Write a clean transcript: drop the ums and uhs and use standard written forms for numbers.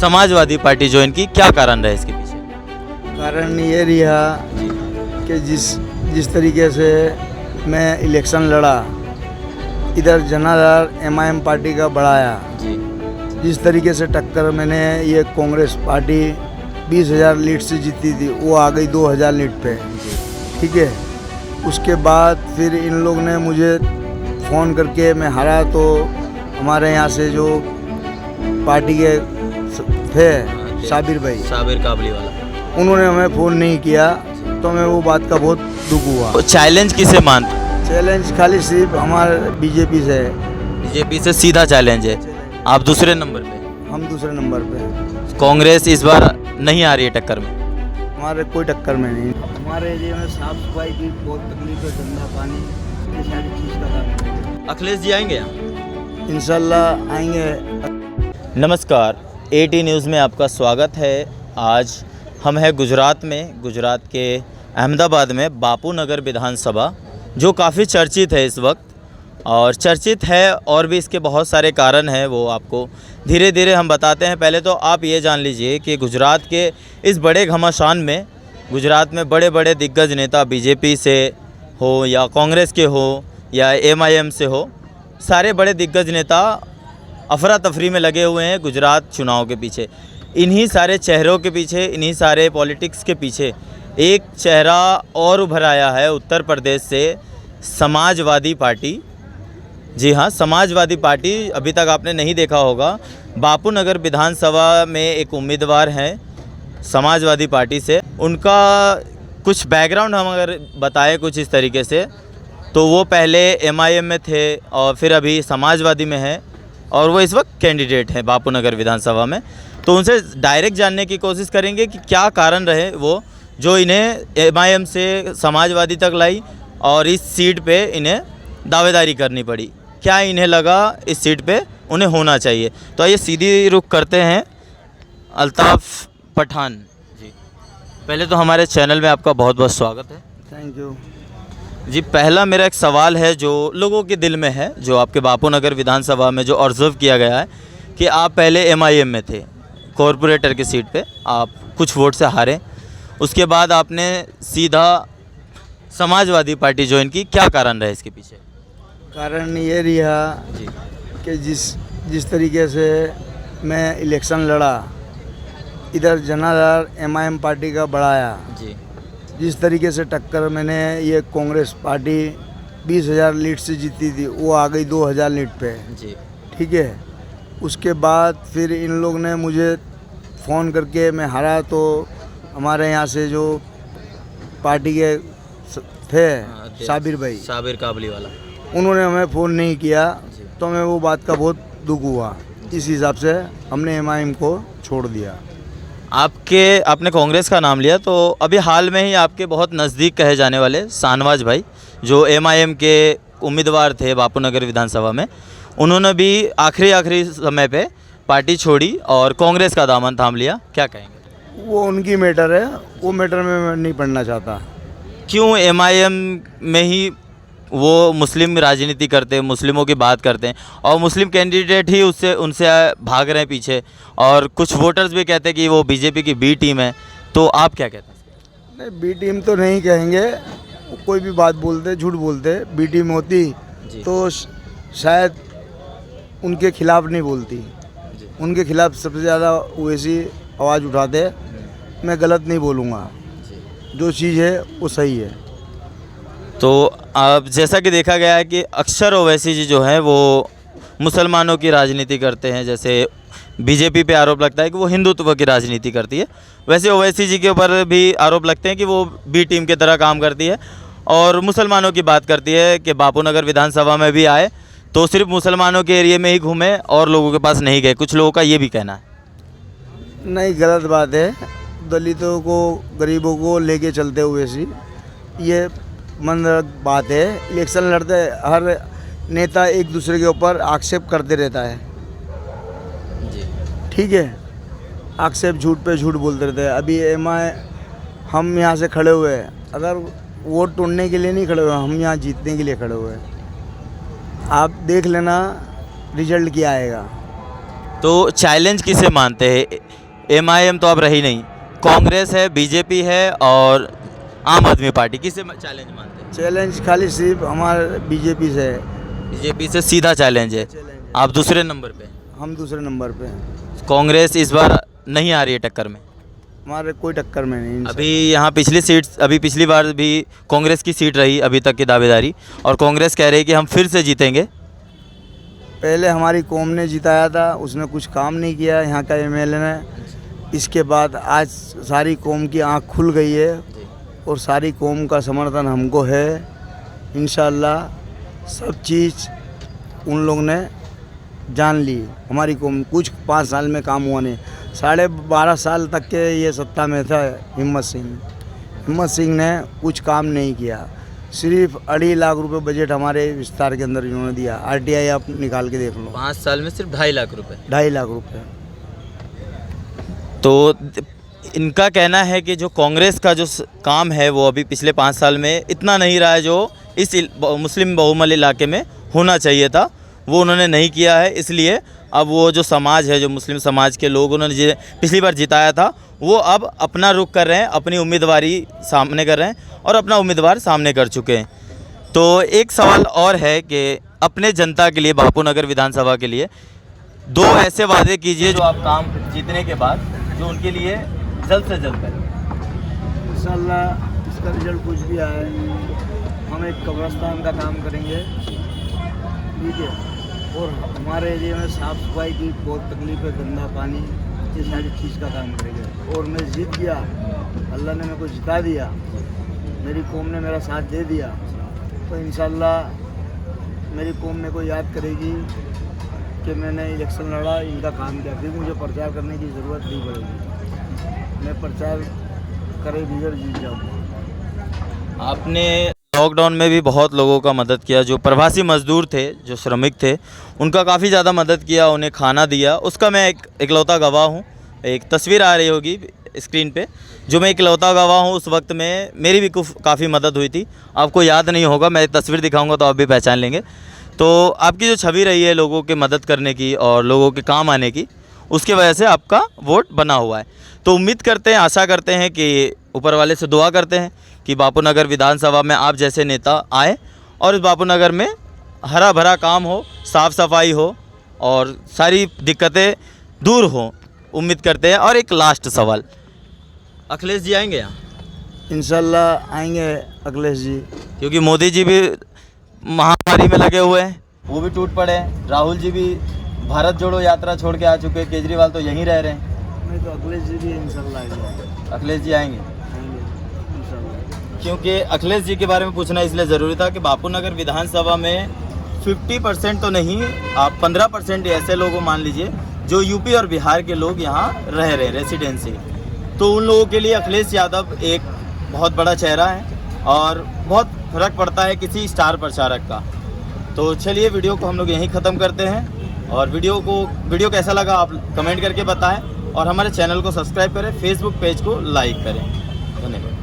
Samajwadi party join की, क्या कारण रहे इसके पीछे? कारण ये रहा कि जिस तरीके से मैं इलेक्शन लड़ा, इधर जनाधार एमआईएम पार्टी का बढ़ाया, जी जिस तरीके से टक्कर मैंने ये कांग्रेस पार्टी 20,000 लीड से जीती थी, वो आ गई 2,000 लीड पे। ठीक है, उसके बाद फिर इन लोग ने मुझे फ़ोन करके, मैं हारा तो हमारे यहाँ से जो पार्टी के थे साबिर काबली वाला, उन्होंने हमें फ़ोन नहीं किया, तो मैं वो बात का बहुत दुख हुआ। तो चैलेंज किसे मानते? चैलेंज खाली सिर्फ हमारे बीजेपी से है। बीजेपी से सीधा चैलेंज है। आप दूसरे नंबर पे, हम दूसरे नंबर पे। कांग्रेस इस बार नहीं आ रही है टक्कर में? हमारे कोई टक्कर में नहीं। हमारे एरिया में साफ सफाई की बहुत तकलीफ है, गंदा पानी, ये सारी चीज़ का काम। अखिलेश जी आएंगे यहाँ? इंशाल्लाह आएंगे। नमस्कार, एटी न्यूज़ में आपका स्वागत है। आज हम हैं गुजरात में, गुजरात के अहमदाबाद में बापू नगर विधानसभा, जो काफ़ी चर्चित है इस वक्त, और चर्चित है और भी इसके बहुत सारे कारण हैं, वो आपको धीरे धीरे हम बताते हैं। पहले तो आप ये जान लीजिए कि गुजरात के इस बड़े घमासान में, गुजरात में बड़े बड़े दिग्गज नेता बीजेपी से हो या कांग्रेस के हो या एमआईएम से हो, सारे बड़े दिग्गज नेता अफरा तफरी में लगे हुए हैं गुजरात चुनाव के पीछे। इन्हीं सारे चेहरों के पीछे, इन्हीं सारे पॉलिटिक्स के पीछे एक चेहरा और उभर आया है उत्तर प्रदेश से, समाजवादी पार्टी। जी हाँ, समाजवादी पार्टी। अभी तक आपने नहीं देखा होगा, बापू नगर विधानसभा में एक उम्मीदवार हैं समाजवादी पार्टी से। उनका कुछ बैकग्राउंड हम अगर बताएं कुछ इस तरीके से, तो वो पहले एमआईएम में थे और फिर अभी समाजवादी में हैं, और वो इस वक्त कैंडिडेट हैं बापू नगर विधानसभा में। तो उनसे डायरेक्ट जानने की कोशिश करेंगे कि क्या कारण रहे वो जो इन्हें एमआईएम से समाजवादी तक लाई और इस सीट पे इन्हें दावेदारी करनी पड़ी। क्या इन्हें लगा इस सीट पे उन्हें होना चाहिए। तो आइए सीधी रुख करते हैं अल्ताफ़ पठान जी। पहले तो हमारे चैनल में आपका बहुत बहुत स्वागत है। थैंक यू जी। पहला मेरा एक सवाल है जो लोगों के दिल में है, जो आपके बापू नगर विधानसभा में जो ऑब्जर्व किया गया है कि आप पहले एमआईएम में थे, कॉरपोरेटर की सीट पे आप कुछ वोट से हारे, उसके बाद आपने सीधा समाजवादी पार्टी ज्वाइन की। क्या कारण रहे इसके पीछे? कारण ये रहा जी कि जिस तरीके से मैं इलेक्शन लड़ा, इधर जनाधार एमआईएम पार्टी का बढ़ाया, जी जिस तरीके से टक्कर मैंने ये कांग्रेस पार्टी 20,000 लीड से जीती थी, वो आ गई 2,000 लीड पे। जी ठीक है, उसके बाद फिर इन लोग ने मुझे फ़ोन करके, मैं हारा तो हमारे यहाँ से जो पार्टी के थे साबिर काबली वाला, उन्होंने हमें फ़ोन नहीं किया, तो हमें वो बात का बहुत दुख हुआ। इस हिसाब से हमने एमआईएम को छोड़ दिया। आपने कांग्रेस का नाम लिया, तो अभी हाल में ही आपके बहुत नज़दीक कहे जाने वाले शाहनवाज भाई, जो एमआईएम के उम्मीदवार थे बापू नगर विधानसभा में, उन्होंने भी आखिरी समय पे पार्टी छोड़ी और कांग्रेस का दामन थाम लिया। क्या कहेंगे? वो उनकी मैटर है, वो मैटर में मैं नहीं पढ़ना चाहता। क्यों एमआईएम में ही वो मुस्लिम राजनीति करते हैं, मुस्लिमों की बात करते हैं, और मुस्लिम कैंडिडेट ही उनसे भाग रहे हैं पीछे, और कुछ वोटर्स भी कहते हैं कि वो बीजेपी की बी टीम है। तो आप क्या कहते हैं? नहीं, बी टीम तो नहीं कहेंगे, कोई भी बात बोलते, झूठ बोलते। बी टीम होती तो शायद उनके खिलाफ नहीं बोलती, उनके खिलाफ सबसे ज़्यादा वैसी आवाज़ उठाते। मैं गलत नहीं बोलूँगा, जो चीज़ है वो सही है। तो अब जैसा कि देखा गया है कि अक्सर ओवैसी जी जो हैं वो मुसलमानों की राजनीति करते हैं। जैसे बीजेपी पे आरोप लगता है कि वो हिंदुत्व की राजनीति करती है, वैसे ओवैसी जी के ऊपर भी आरोप लगते हैं कि वो बी टीम की तरह काम करती है और मुसलमानों की बात करती है कि बापू नगर विधानसभा में भी आए तो सिर्फ मुसलमानों के एरिए में ही घूमे और लोगों के पास नहीं गए। कुछ लोगों का ये भी कहना है। नहीं, गलत बात है। दलितों को, गरीबों को लेके चलते हुए सी ये मंद बात है। इलेक्शन लड़ते हर नेता एक दूसरे के ऊपर आक्षेप करते रहता है। जी ठीक है, आक्षेप झूठ पे झूठ बोलते रहते हैं। अभी हम यहाँ से खड़े हुए हैं, अगर वोट तोड़ने के लिए नहीं खड़े हुए, हम यहाँ जीतने के लिए खड़े हुए हैं। आप देख लेना रिजल्ट क्या आएगा। तो चैलेंज किसे मानते हैं? एमआईएम तो अब रही नहीं, कांग्रेस है, बीजेपी है और आम आदमी पार्टी, किसे चैलेंज मानते हैं? चैलेंज खाली सिर्फ हमारे बीजेपी से है। बीजेपी से सीधा चैलेंज है। आप दूसरे नंबर पे, हम दूसरे नंबर पे हैं। कांग्रेस इस बार नहीं आ रही है टक्कर में? हमारे कोई टक्कर में नहीं इनसे। अभी यहाँ पिछली बार भी कांग्रेस की सीट रही अभी तक की दावेदारी, और कांग्रेस कह रही है कि हम फिर से जीतेंगे। पहले हमारी कौम ने जिताया था, उसने कुछ काम नहीं किया यहाँ का एमएलए ने। इसके बाद आज सारी कौम की आंख खुल गई है और सारी कौम का समर्थन हमको है। इंशाल्लाह सब चीज़ उन लोग ने जान ली। हमारी कौम कुछ 5 साल में काम हुआ नहीं। 12.5 साल तक के ये सत्ता में था हिम्मत सिंह ने कुछ काम नहीं किया। सिर्फ 2.5 लाख रुपए बजट हमारे विस्तार के अंदर इन्होंने दिया। आरटीआई आप निकाल के देख लो, 5 साल में सिर्फ 2.5 लाख रुपए। 2.5 लाख रुपए। तो इनका कहना है कि जो कांग्रेस का जो काम है वो अभी पिछले 5 साल में इतना नहीं रहा है जो इस मुस्लिम बहुमल इलाके में होना चाहिए था, वो उन्होंने नहीं किया है। इसलिए अब वो जो समाज है, जो मुस्लिम समाज के लोग उन्होंने पिछली बार जिताया था, वो अब अपना रुख कर रहे हैं, अपनी उम्मीदवारी सामने कर रहे हैं और अपना उम्मीदवार सामने कर चुके हैं। तो एक सवाल और है कि अपने जनता के लिए, बापू नगर विधानसभा के लिए 2 ऐसे वादे कीजिए जो आप काम जीतने के बाद जो उनके लिए जल्द से जल्द करें। इंशाल्लाह इसका रिजल्ट कुछ भी आए, हम एक कब्रिस्तान का काम करेंगे, ठीक है। और हमारे एरिया में साफ़ सफाई की बहुत तकलीफ है, गंदा पानी, ये सारी चीज़ का काम करेंगे। और मैं जीत गया, अल्लाह ने मेरे को जिता दिया, मेरी कौम ने मेरा साथ दे दिया, तो इंशाल्लाह मेरी कौम मेरे को याद करेगी कि मैंने इलेक्शन लड़ा, इनका काम किया। फिर मुझे प्रचार करने की ज़रूरत नहीं पड़ेगी, मैं प्रचार करे बिगड़ जीत जाऊँगा। आपने लॉकडाउन में भी बहुत लोगों का मदद किया, जो प्रवासी मजदूर थे, जो श्रमिक थे, उनका काफ़ी ज़्यादा मदद किया, उन्हें खाना दिया। उसका मैं इकलौता गवाह हूँ। एक तस्वीर आ रही होगी स्क्रीन पे, जो मैं इकलौता गवाह हूँ। उस वक्त में मेरी भी काफ़ी मदद हुई थी। आपको याद नहीं होगा, मैं तस्वीर दिखाऊंगा तो आप भी पहचान लेंगे। तो आपकी जो छवि रही है लोगों के मदद करने की और लोगों के काम आने की, उसकी वजह से आपका वोट बना हुआ है। तो उम्मीद करते हैं, आशा करते हैं कि ऊपर वाले से दुआ करते हैं कि बापू नगर विधानसभा में आप जैसे नेता आए और इस बापू नगर में हरा भरा काम हो, साफ़ सफाई हो और सारी दिक्कतें दूर हो, उम्मीद करते हैं। और एक लास्ट सवाल, अखिलेश जी आएंगे यहाँ? इंशाल्लाह आएंगे अखिलेश जी, क्योंकि मोदी जी भी महामारी में लगे हुए हैं, वो भी टूट पड़े हैं। राहुल जी भी भारत जोड़ो यात्रा छोड़ के आ चुके हैं, केजरीवाल तो यहीं रह रहे हैं। नहीं तो अखिलेश जी भी इंशाल्लाह आएंगे। अखिलेश जी आएंगे इंशाल्लाह। क्योंकि अखिलेश जी के बारे में पूछना इसलिए ज़रूरी था कि बापू नगर विधानसभा में 50% तो नहीं, आप 15% ऐसे लोगों मान लीजिए जो यूपी और बिहार के लोग यहाँ रह रहे रेसिडेंसी, तो उन लोगों के लिए अखिलेश यादव एक बहुत बड़ा चेहरा है और बहुत फर्क पड़ता है किसी स्टार प्रचारक का। तो चलिए वीडियो को हम लोग यहीं ख़त्म करते हैं और वीडियो कैसा लगा आप कमेंट करके बताएं और हमारे चैनल को सब्सक्राइब करें, फेसबुक पेज को लाइक करें। धन्यवाद।